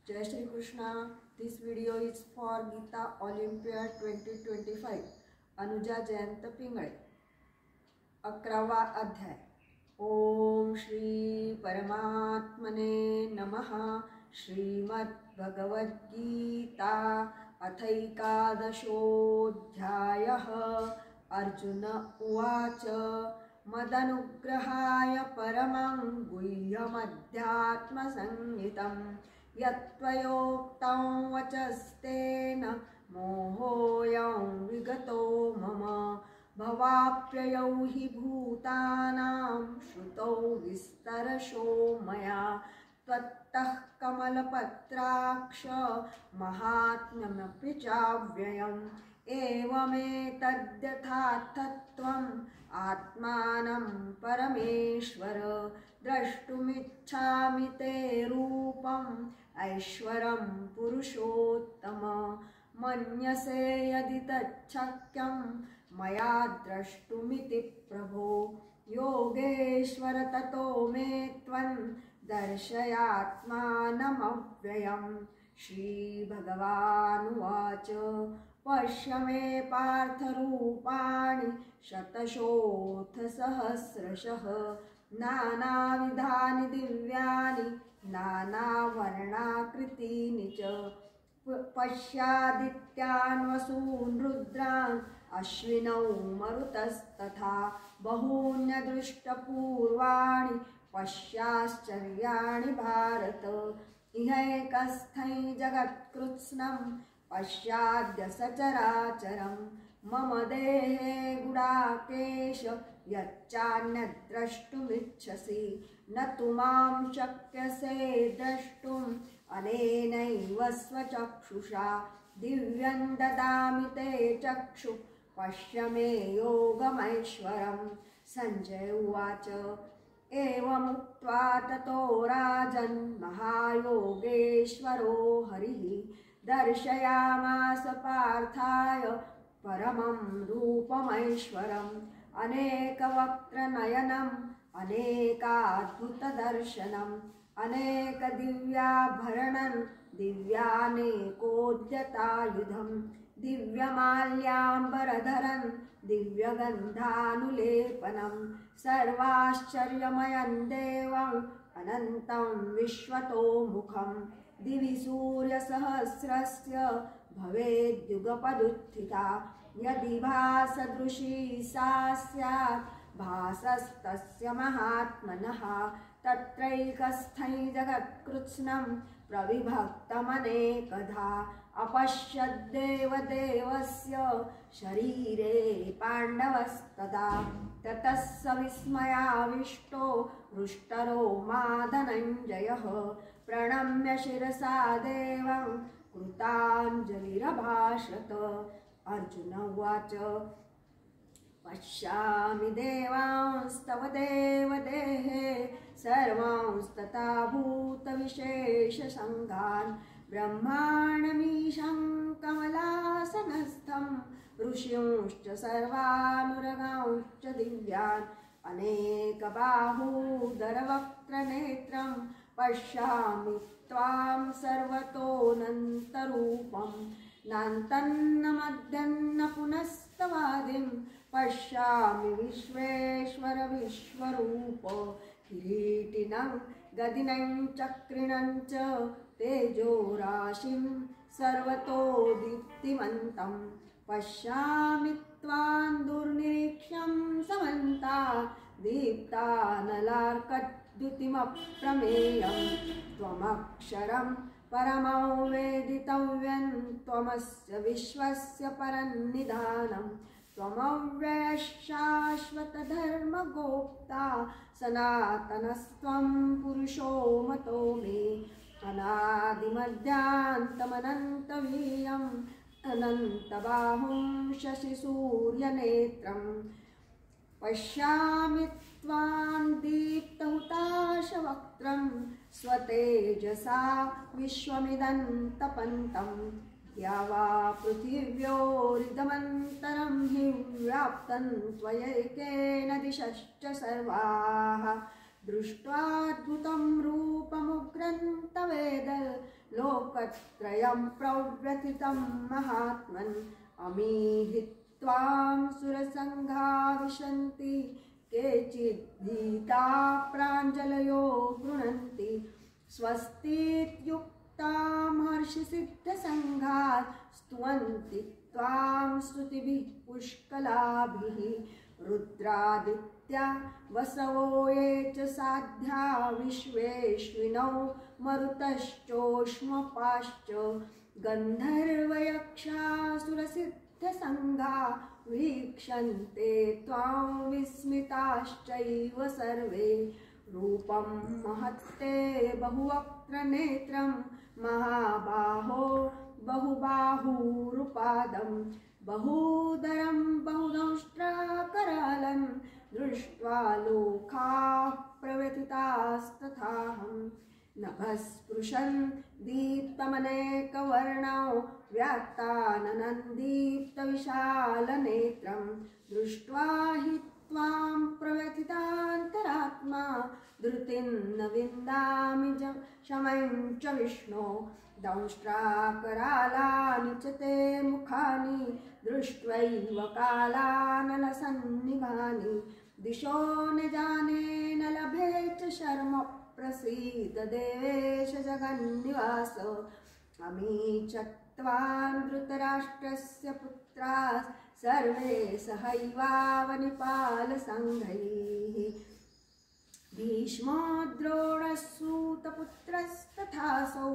Jai Shri Krishna. This video is for Gita Olympiad 2025. अनुजा जयंत पिंगळे. 11वा अध्याय. ओम श्री परमात्मने नमः. श्रीमद्भगवद्गीता अथैकादशोऽध्यायः. अर्जुन उवाच. मदनुग्रहाय परमं गुह्यमध्यात्मसंहितं यत्त्वयोक्तं वचस्तेन मोहोऽयं विगतो मम. भवाप्ययौ हि भूतानां श्रुतौ विस्तरशो मया. त्वत्तः कमलपत्राक्ष महात्म्यमपि चाव्ययम्. एवमेतद्यथार्थत्वम् आत्मानं परमेश्वर. द्रष्टुमिच्छामि ते रूपम् ऐश्वरं पुरुषोत्तम. मन्यसे यदि तच्छक्यं मया द्रष्टुमिति प्रभो. योगेश्वर ततो मे त्वं दर्शयात्मानमव्ययम्. श्रीभगवानुवाच. पश्य मे पार्थरूपाणि शतशोऽथ सहस्रशः. नानाविधानि दिव्यानि नानावर्णाकृतीनि च. पश्यादित्यान् वसून् रुद्रान् अश्विनौ मरुतस्तथा. बहून्यदृष्टपूर्वाणि पश्याश्चर्याणि भारत. इहैकस्थै जगत्कृत्स्नं पश्याद्य सचराचरं. मम देहे गुडाकेश यच्चान्यद्द्रष्टुमिच्छसि. न तु मां शक्यसे द्रष्टुम् अनेनैव स्वचक्षुषा. दिव्यं ददामि ते चक्षु पश्य मे योगमैश्वरम्. सञ्जय उवाच. एवमुक्त्वा ततो राजन् महायोगेश्वरो हरिः दर्शयामास पार्थाय परमं रूपमैश्वरम्. अनेकवक्त्रनयनम् अनेकाद्भुतदर्शनम्. अनेकदिव्याभरणं दिव्यानेकोद्यतायुधं. दिव्यमाल्याम्बरधरं दिव्यगन्धानुलेपनं. सर्वाश्चर्यमयं देवम् अनन्तं विश्वतोमुखं. दिवि सूर्यसहस्रस्य भवेद्युगपदुत्थिता. यदि भासदृशी सा स्यात् भासस्तस्य महात्मनः. तत्रैकस्थै जगत्कृत्स्नं प्रविभक्तमनेकधा. अपश्यद्देवदेवस्य शरीरे पाण्डवस्तदा. ततः स विस्मयाविष्टो हृष्टरो मा धनञ्जयः. प्रणम्य शिरसा देवं कृताञ्जलिरभाषत. अर्जुन उवाच. पश्यामि देवांस्तव देवदेहे सर्वांस्तथा भूतविशेषसङ्घान्. ब्रह्माण्डमीशं कमलासनस्थं ऋषींश्च सर्वानुरगांश्च दिव्यान्. अनेकबाहूदरवक्त्रनेत्रं पश्यामि त्वां सर्वतोऽनन्तरूपं. नान्तन्न मध्यन्न पुनस्तवादिं पश्यामि विश्वेश्वर विश्वरूप. किरीटिनं गदिनं चक्रिणं च तेजोराशिं सर्वतो दीप्तिमन्तं. पश्यामि त्वां दुर्निरीक्ष्यं समन्ता दीप्तानलार्कद्युतिमप्रमेयं. त्वमक्षरं परमवेदितव्यं. त्वमस्य विश्वस्य परन्निधानं. त्वमव्ययः शाश्वतधर्मगोप्ता. सनातनस्त्वं पुरुषो मतो मे. अनादिमध्यान्तमनन्तवीर्यम् अनन्तबाहुं शशिसूर्यनेत्रं. पश्यामि त्वां दीप्तहुताशवक्त्रं स्वतेजसा विश्वमिदन्तपन्तं. या वा पृथिव्योरिदमन्तरं हि व्याप्तं त्वयैकेन दिशश्च सर्वाः. दृष्ट्वाद्भुतं रूपमुग्रं तवेद लोकत्रयं प्रव्यथितं महात्मन् अमीहित्वां सुरसङ्घा विशन्ति केचिद्भीता प्राञ्जलयो गृह्णन्ति स्वस्तीत्युक्तां हर्षसिद्धसङ्घात् स्तुवन्ति त्वां स्तुतिभिः पुष्कलाभिः रुद्रादित्या वसवो ये च साध्या विश्वेश्विनौ मरुतश्चोष्मपाश्च गन्धर्वयक्षासुरसिद्धसङ्घा वीक्षन्ते त्वां विस्मिताश्चैव सर्वे रूपं महत्ते बहुवक्त्रनेत्रं महाबाहो बहुबाहुरुपादं बहूदरं बहुदंष्ट्राकरालं दृष्ट्वा लोकाः प्रव्यथितास्तथाहं नभस्पृशन् दीप्तमनेकवर्णौ व्यात्ताननन्दीप्तविशालनेत्रं दृष्ट्वा हि त्वां प्रव्यथितान्तरात्मा धृतिं न विन्दामि शमं च विष्णो दंष्ट्राकरालानि च ते मुखानि दृष्ट्वैव कालानलसन्निभानि दिशो न जाने न लभे च शर्म प्रसीद देवेश जगन्निवास अमी च त्वां धृतराष्ट्रस्य पुत्राः सर्वे सहैवावनिपालसङ्घैः भीष्मो द्रोणसूतपुत्रस्तथासौ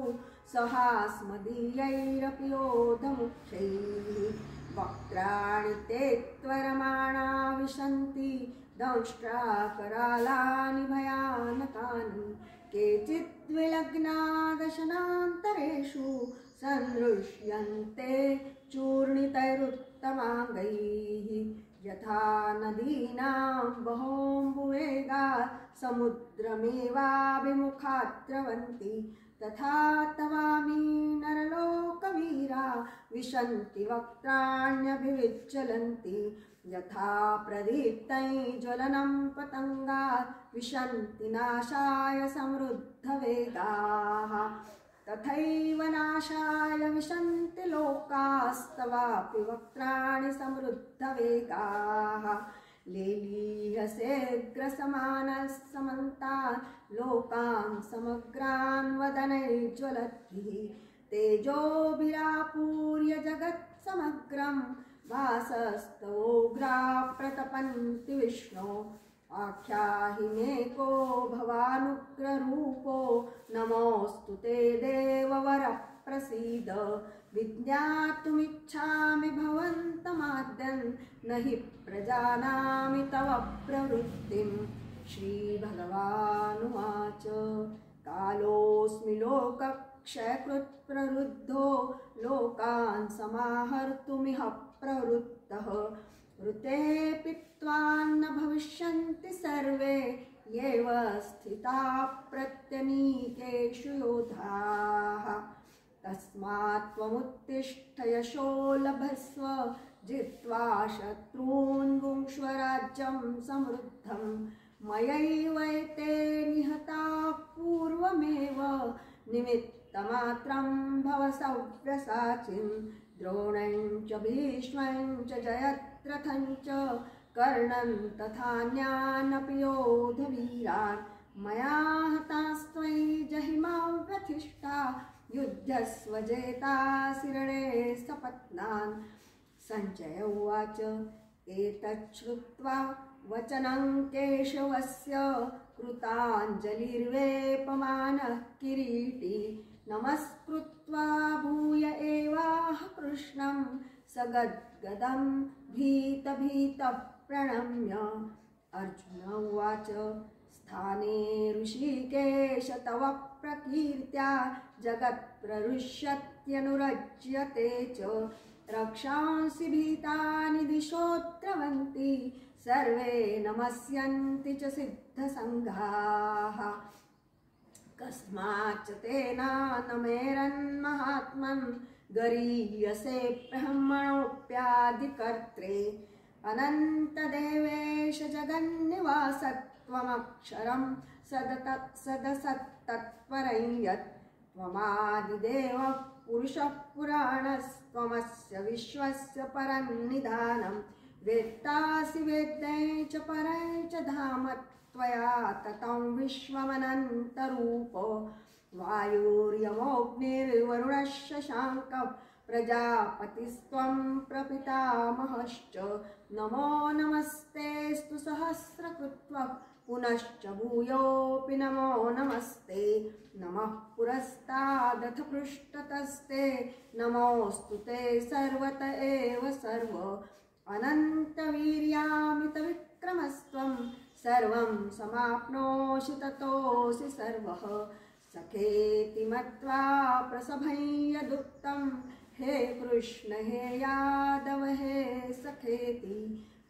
सहास्मदीयैरपि योधमुख्यैः वक्त्राणि ते त्वरमाणा विशन्ति दंष्ट्राकरालानि भयानकानि केचिद्विलग्ना दशनान्तरेषु सन्दृश्यन्ते चूर्णितैरुत्तमाङ्गैः यथा नदीनां बहोऽम्बुवेगात् समुद्रमेवाभिमुखा द्रवन्ति तथा तवामी नरलोकवीरा विशन्ति वक्त्राण्यभिविज्ज्वलन्ति यथा प्रदीप्तै ज्वलनं पतङ्गात् विशन्ति नाशाय समृद्धवेगाः तथैव नाशाय विशन्ति लोकास्तवापि वक्त्राणि समृद्धवेगाः लेलीहसेऽग्रसमानस्समन्तान् लोकान् समग्रान् वदनैर्ज्वलद्भिः तेजोभिरापूर्य जगत्समग्रं भासस्तवोग्रा प्रतपन्ति विष्णो आख्याहि मे को भवानुग्ररूपो नमोऽस्तु ते देववर प्रसीद विज्ञातुमिच्छामि भवन्तमाद्यन् न हि प्रजानामि तव प्रवृत्तिं श्रीभगवानुवाच कालोऽस्मि लोकक्षयकृत् प्रवृद्धो लोकान् समाहर्तुमिह प्रवृत्तः ऋतेऽपि त्वान्न भविष्यन्ति सर्वे येव स्थिताः प्रत्यनीकेषु योधाः तस्मात् त्वमुत्तिष्ठ यशो लभस्व जित्वा शत्रून् भुङ्क्ष्व राज्यं समृद्धं मयैवैते निहताः पूर्वमेव निमित्तमात्रं भव सव्यसाचिन् द्रोणं च भीष्मं च जयद्रथं च कर्णं तथान्यानपि योधवीरान् मया हतास्त्वयि जहिमा व्यथिष्ठा युद्धस्व जेतासि रणे सपत्नान् सञ्जय उवाच एतच्छ्रुत्वा वचनं केशवस्य कृताञ्जलिर्वेपमानः किरीटी नमस्कृत्वा भूय एवाह कृष्णं सगद्गदं भीतभीतः प्रणम्य अर्जुन उवाच स्थाने ऋषिकेश तव प्रकीर्त्या जगत्प्रहृष्यत्यनुरज्यते च रक्षांसि भीतानि दिशो द्रवन्ति सर्वे नमस्यन्ति च सिद्धसङ्घाः कस्माच्च तेनानमेरन्महात्मन् गरीयसे ब्रह्मणोऽप्यादिकर्त्रे अनन्तदेवेश जगन्निवासत्वमक्षरं सदसत्तत्परं यत् त्वमादिदेवः पुरुषः पुराणस्त्वमस्य विश्वस्य परन्निधानं वेत्तासि वेद्यै च परै च धाम त्वया ततं विश्वमनन्तरूपो वायुर्यमोऽग्निर्वरुणः शशाङ्कः प्रजापतिस्त्वं प्रपितामहश्च नमो नमस्तेऽस्तु सहस्रकृत्वः पुनश्च भूयोऽपि नमो नमस्ते नमः पुरस्तादथ पृष्ठतस्ते नमोऽस्तु ते सर्वत एव सर्व अनन्तवीर्यामितविक्रमस्त्वं सर्वं समाप्नोषि ततोऽसि सर्वः सखेति मत्वा प्रसभयदुक्तं हे कृष्ण हे यादव हे सखेति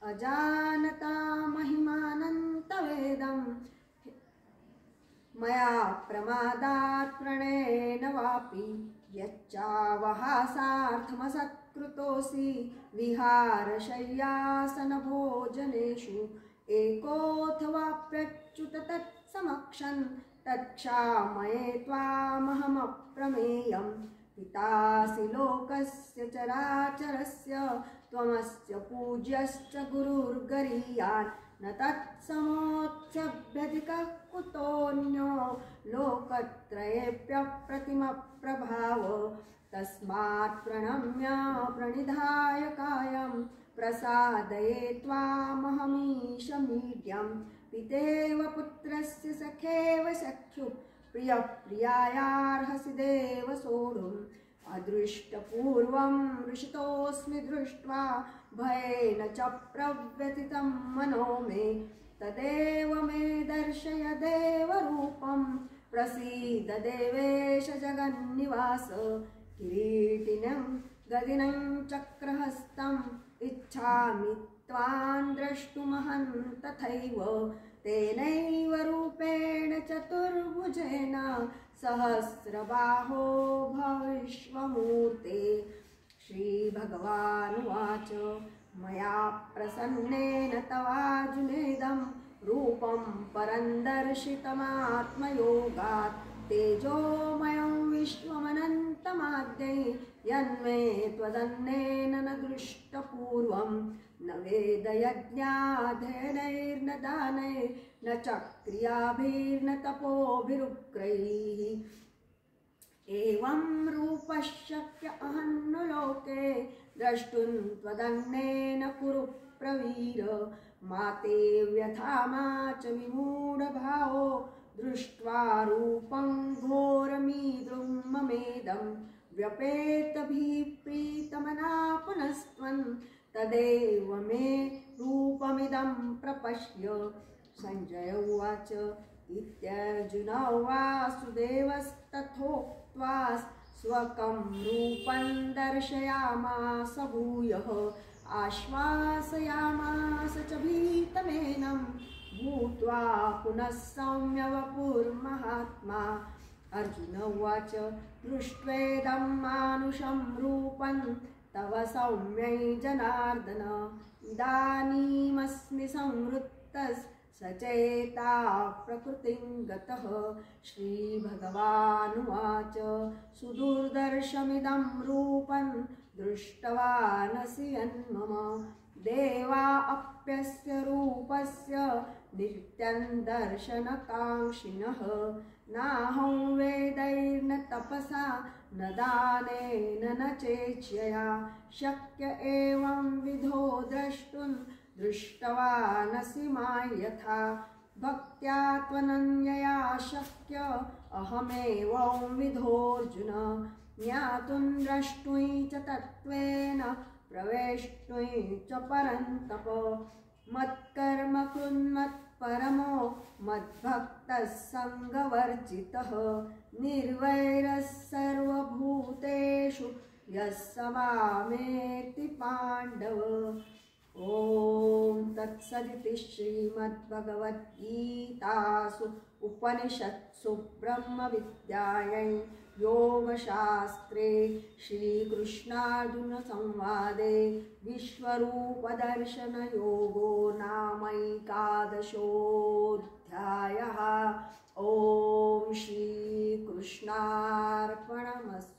अजानता महिमानन्तवेदं मया प्रमादात् प्रणयेन वापि यच्चावहासार्थमसत्कृतोऽसि विहारशय्यासनभोजनेषु एकोऽथवाप्यच्युत तत्समक्षन् तत्क्षामये त्वामहमप्रमेयं पितासि लोकस्य चराचरस्य त्वमस्य पूज्यश्च गुरुर्गरीयान् न तत्समोऽस्यभ्यधिकः कुतोऽन्यो लोकत्रयेऽप्यप्रतिमप्रभाव तस्मात् प्रणम्य प्रणिधाय कायं प्रसादये त्वामहमीशमीड्यं पितेव पुत्रस्य सखेव सख्युः प्रियप्रियायार्हसि देव सोढुम् अदृष्टपूर्वं हृषितोऽस्मि दृष्ट्वा भयेन च प्रव्यथितं मनो मे तदेव मे दर्शय देवरूपं प्रसीद देवेश जगन्निवास किरीटिनं गदिनं चक्रहस्तम् इच्छामि त्वां द्रष्टुमहं तथैव तेनैव रूपेण चतुर्भुजेन सहस्रबाहो भविष्वमूर्ते श्रीभगवानुवाच मया प्रसन्नेन तवार्जुनेदं रूपं परं दर्शितमात्मयोगात् तेजोमयं विश्वमनन्तमाद्यै यन्मे त्वदन्नेन न दृष्टपूर्वं न वेदयज्ञाध्ययनैर्न दानैर्न च क्रियाभिर्न तपोभिरुग्रैः एवं रूपश्शक्य अहं नु लोके द्रष्टुं त्वदन्नेन कुरु प्रवीर मा ते व्यथा मा च विमूढभावो दृष्ट्वा रूपं घोरमीदृं ममेदं व्यपेतभिप्रीतमना पुनस्त्वं तदेव मे रूपमिदं प्रपश्य संजय उवाच इत्यर्जुन वासुदेवस्तथोक्त्वा स्वकं रूपं दर्शयामास भूयः आश्वासयामास च भीतमेनं भूत्वा पुनः सौम्य वपुर्महात्मा अर्जुन उवाच दृष्ट्वेदं मानुषं रूपं तव सौम्यै जनार्दन इदानीमस्मि संवृत्तः सचेता प्रकृतिं गतः श्रीभगवानुवाच सुदुर्दर्शमिदं रूपं दृष्टवानसि यन्मम देवा अप्यस्य रूपस्य नित्यं दर्शनकाङ्क्षिणः नाहं वेदैर्न तपसा न दानेन न चेच्छया शक्य एवं विधो द्रष्टुं दृष्टवानसि मां यथा भक्त्या त्वनन्यया शक्य अहमेवं विधोऽर्जुन ज्ञातुं द्रष्टुं च तत्त्वेन प्रवेष्टुं च परन्तप मत्कर्म कृन्मत्परमो मद्भक्तः सङ्गवर्जितः निर्वैरः सर्वभूतेषु यः स मामेति पाण्डव। ॐ तत्सदिति श्रीमद्भगवद्गीतासु उपनिषत्सु ब्रह्मविद्यायै योगशास्त्रे श्रीकृष्णार्जुनसंवादे विश्वरूपदर्शनयोगो नामैकादशोऽध्यायः। ॐ श्रीकृष्णार्पणमस्तु।